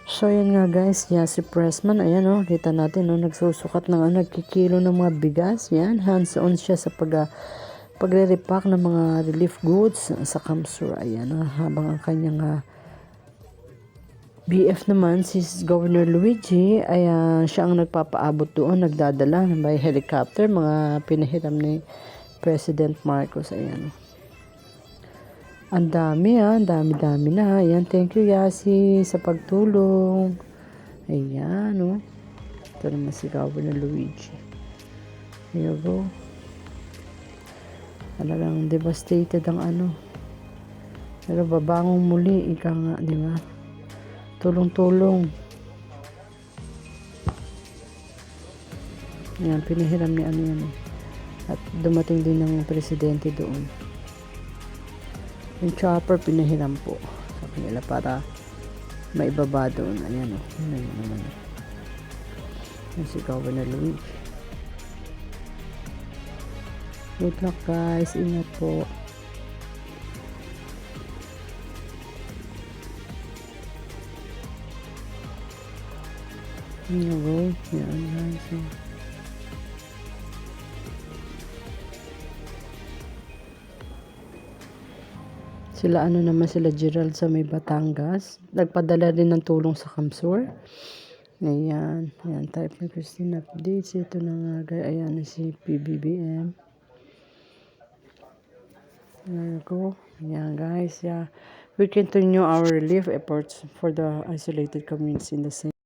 So, yun nga guys, yan si Pressman, ayan o, kita natin o, nagsusukat ng nagkikilo ng mga bigas, yan, hands-on siya sa pagre-repack ng mga relief goods sa Kamsur, ayan o, habang ang kanyang BF naman, si Governor Luigi, ay siya ang nagpapaabot doon, nagdadala by helicopter, mga pinahiram ni President Marcos, ayan. Ang dami ang dami-dami na. Ayan, thank you Yasi sa pagtulong. Ayan, oh. Ito naman si Governor Luigi. Here you go. Talagang devastated ang Pero babangong muli, ika nga, di ba? Tulong-tulong. Ayan, pinahiram ni yan. At dumating din ng presidente doon. Yung chopper pinahiram po sa kanila para maibaba doon. Ayan o. Ayan naman. Ayan si Governor Luigi. Good luck guys. Ingat po. Ayan o. Ayan guys. Sila naman sila Gerald sa may Batangas. Nagpadala din ng tulong sa Kamsur. Ayan. Ayan, type ni Christine updates. Ito na nga. Ayan si PBBM. There you go. Ayan guys. Yeah. We continue our relief efforts for the isolated communities in the same.